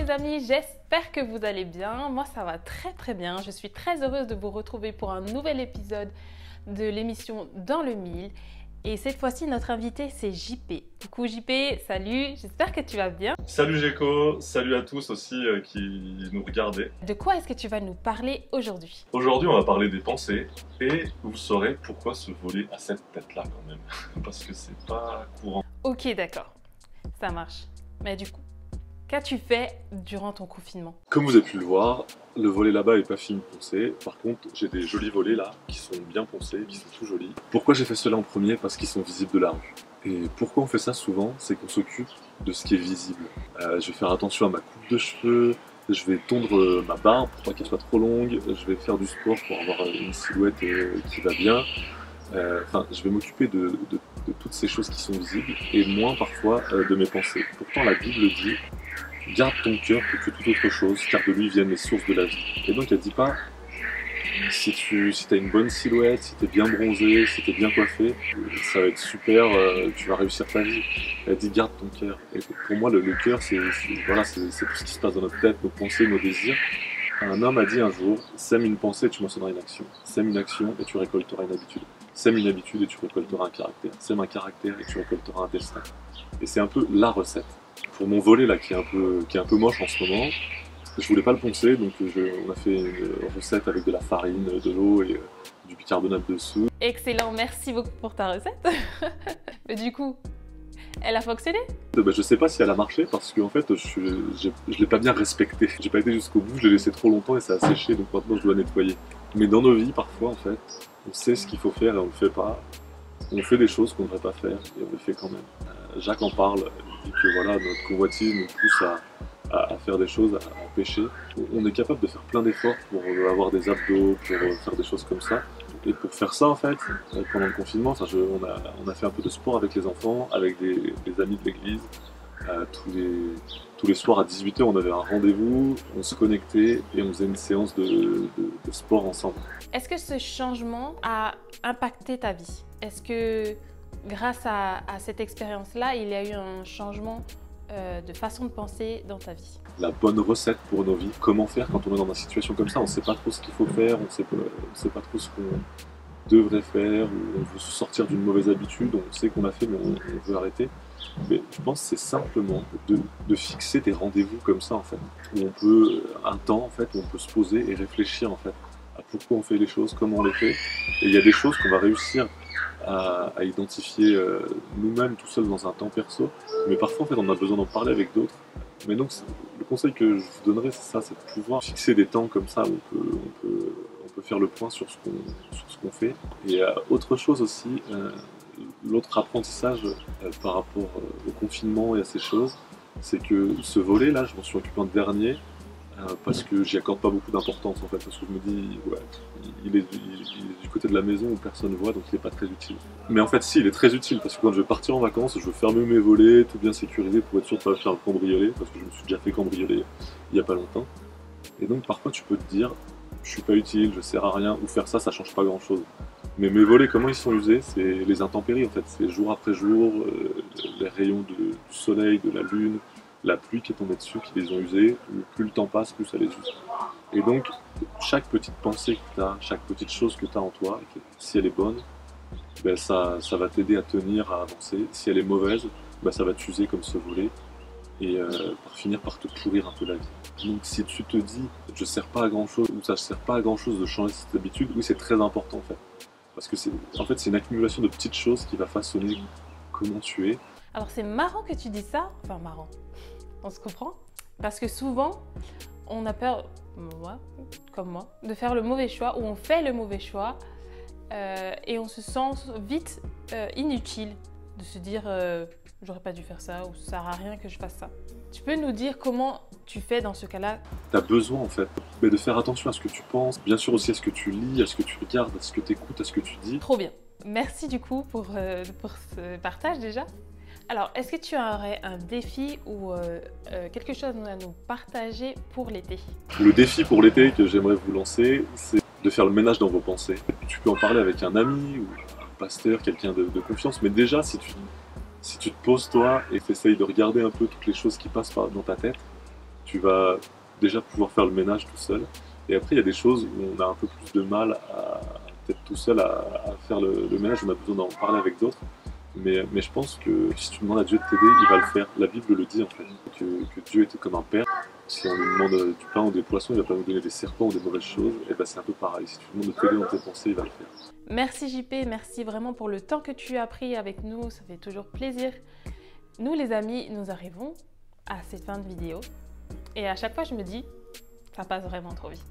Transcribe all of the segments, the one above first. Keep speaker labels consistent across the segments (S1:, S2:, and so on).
S1: les amis, j'espère que vous allez bien. Moi ça va très bien. Je suis très heureuse de vous retrouver pour un nouvel épisode de l'émission Dans le Mille. Et cette fois-ci, notre invité c'est JP. Coucou JP, salut, j'espère que tu vas bien.
S2: Salut Géco, salut à tous aussi qui nous regardaient.
S1: De quoi est-ce que tu vas nous parler aujourd'hui?
S2: Aujourd'hui on va parler des pensées et vous saurez pourquoi se voler à cette tête-là quand même. Parce que c'est pas courant.
S1: Ok, d'accord, ça marche. Mais du coup, qu'as-tu fait durant ton confinement?
S2: Comme vous avez pu le voir, le volet là-bas est pas fini poncé. Par contre, j'ai des jolis volets là qui sont bien poncés, qui sont tout jolis. Pourquoi j'ai fait cela en premier? Parce qu'ils sont visibles de la rue. Et pourquoi on fait ça souvent? C'est qu'on s'occupe de ce qui est visible. Je vais faire attention à ma coupe de cheveux, je vais tondre ma barbe pour pas qu'elle soit trop longue, je vais faire du sport pour avoir une silhouette qui va bien. Enfin, je vais m'occuper de toutes ces choses qui sont visibles et moins parfois de mes pensées. Pourtant, la Bible dit garde ton cœur plus que toute autre chose, car de lui viennent les sources de la vie. Et donc, elle dit pas si tu as une bonne silhouette, si tu es bien bronzé, si tu es bien coiffé, ça va être super, tu vas réussir ta vie. Elle dit garde ton cœur. Et pour moi, le cœur, c'est tout ce qui se passe dans notre tête, nos pensées, nos désirs. Un homme a dit un jour, sème une pensée et tu mentionneras une action. Sème une action et tu récolteras une habitude. Sème une habitude et tu récolteras un caractère. Sème un caractère et tu récolteras un destin. Et c'est un peu la recette. Pour mon volet là, qui est un peu moche en ce moment, je voulais pas le poncer, donc on a fait une recette avec de la farine, de l'eau et du bicarbonate de soude.
S1: Excellent, merci beaucoup pour ta recette. Mais du coup, elle a fonctionné?
S2: Je sais pas si elle a marché parce que en fait, je l'ai pas bien respecté. J'ai pas été jusqu'au bout, je l'ai laissé trop longtemps et ça a séché, donc maintenant je dois nettoyer. Mais dans nos vies, parfois en fait, on sait ce qu'il faut faire et on le fait pas. On fait des choses qu'on ne devrait pas faire et on les fait quand même. Jacques en parle, il dit que voilà, notre convoitise nous pousse à faire des choses, à pêcher. On est capable de faire plein d'efforts pour avoir des abdos, pour faire des choses comme ça. Et pour faire ça, en fait, pendant le confinement, on a fait un peu de sport avec les enfants, avec des amis de l'église. Tous les soirs à 18 h, on avait un rendez-vous, on se connectait et on faisait une séance de sport ensemble.
S1: Est-ce que ce changement a impacté ta vie? Est-ce que grâce à cette expérience-là, il y a eu un changement de façon de penser dans ta vie?
S2: La bonne recette pour nos vies, comment faire quand on est dans une situation comme ça, on ne sait pas trop ce qu'il faut faire, on ne sait pas trop ce qu'on devrait faire, ou on veut se sortir d'une mauvaise habitude, on sait qu'on l'a fait mais on veut arrêter. Mais je pense que c'est simplement de fixer des rendez-vous comme ça en fait, où on peut, un temps en fait, où on peut se poser et réfléchir en fait à pourquoi on fait les choses, comment on les fait. Et il y a des choses qu'on va réussir à identifier nous-mêmes tout seuls dans un temps perso, mais parfois en fait on a besoin d'en parler avec d'autres. Mais donc le conseil que je vous donnerais c'est ça, c'est de pouvoir fixer des temps comme ça où on peut faire le point sur ce qu'on fait. Et autre chose aussi, l'autre apprentissage par rapport au confinement et à ces choses, c'est que ce volet là, je m'en suis occupé en dernier parce que j'y accorde pas beaucoup d'importance en fait, parce que je me dis ouais, il est du côté de la maison où personne ne voit, donc il n'est pas très utile. Mais en fait si, il est très utile parce que quand je vais partir en vacances, je veux fermer mes volets, tout bien sécuriser pour être sûr de ne pas faire cambrioler, parce que je me suis déjà fait cambrioler il n'y a pas longtemps. Et donc parfois tu peux te dire je suis pas utile, je sers à rien, ou faire ça change pas grand chose. Mais mes volets, comment ils sont usés? C'est les intempéries en fait, c'est jour après jour, les rayons du soleil, de la lune, la pluie qui est tombée dessus, qui les ont usés. Plus le temps passe, plus ça les use. Et donc, chaque petite pensée que tu as, chaque petite chose que tu as en toi, si elle est bonne, ben ça va t'aider à tenir, à avancer. Si elle est mauvaise, ben ça va t'user comme ce volet et finir par te pourrir un peu la vie. Donc si tu te dis je sers pas à grand chose ou ça ne sert pas à grand chose de changer cette habitude, oui c'est très important en fait. Parce que c'est une accumulation de petites choses qui va façonner comment tu es.
S1: Alors c'est marrant que tu dis ça, enfin marrant, on se comprend, parce que souvent on a peur, moi, comme moi, de faire le mauvais choix ou on fait le mauvais choix et on se sent vite inutile, de se dire j'aurais pas dû faire ça ou ça sert à rien que je fasse ça. Tu peux nous dire comment tu fais dans ce cas-là?
S2: Tu as besoin en fait de faire attention à ce que tu penses, bien sûr aussi à ce que tu lis, à ce que tu regardes, à ce que tu écoutes, à ce que tu dis.
S1: Trop bien. Merci du coup pour ce partage déjà. Alors, est-ce que tu aurais un défi ou quelque chose à nous partager pour l'été?
S2: Le défi pour l'été que j'aimerais vous lancer, c'est de faire le ménage dans vos pensées. Tu peux en parler avec un ami ou un pasteur, quelqu'un de confiance, mais déjà si tu te poses toi et tu essayes de regarder un peu toutes les choses qui passent dans ta tête, tu vas déjà pouvoir faire le ménage tout seul. Et après, il y a des choses où on a un peu plus de mal à, peut-être tout seul à faire le ménage, on a besoin d'en parler avec d'autres. Mais je pense que si tu demandes à Dieu de t'aider, il va le faire. La Bible le dit en fait, que Dieu était comme un père. Si on lui demande du pain ou des poissons, il va pas nous donner des serpents ou des mauvaises choses. Et ben c'est un peu pareil. Si tu lui demandes de t'aider dans tes pensées, il va le faire.
S1: Merci JP, merci vraiment pour le temps que tu as pris avec nous. Ça fait toujours plaisir. Nous les amis, nous arrivons à cette fin de vidéo. Et à chaque fois, je me dis, ça passe vraiment trop vite.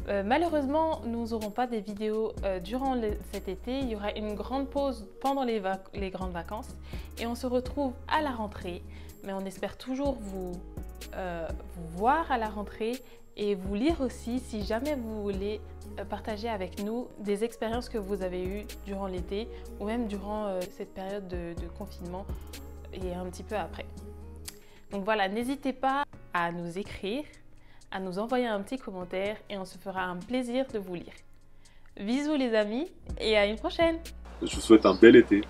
S1: Malheureusement, nous n'aurons pas des vidéos durant cet été. Il y aura une grande pause pendant les grandes vacances. Et on se retrouve à la rentrée. Mais on espère toujours vous voir à la rentrée et vous lire aussi si jamais vous voulez partager avec nous des expériences que vous avez eues durant l'été ou même durant cette période de confinement et un petit peu après. Donc voilà, n'hésitez pas à nous écrire, à nous envoyer un petit commentaire et on se fera un plaisir de vous lire. Bisous les amis et à une prochaine!
S2: Je vous souhaite un bel été.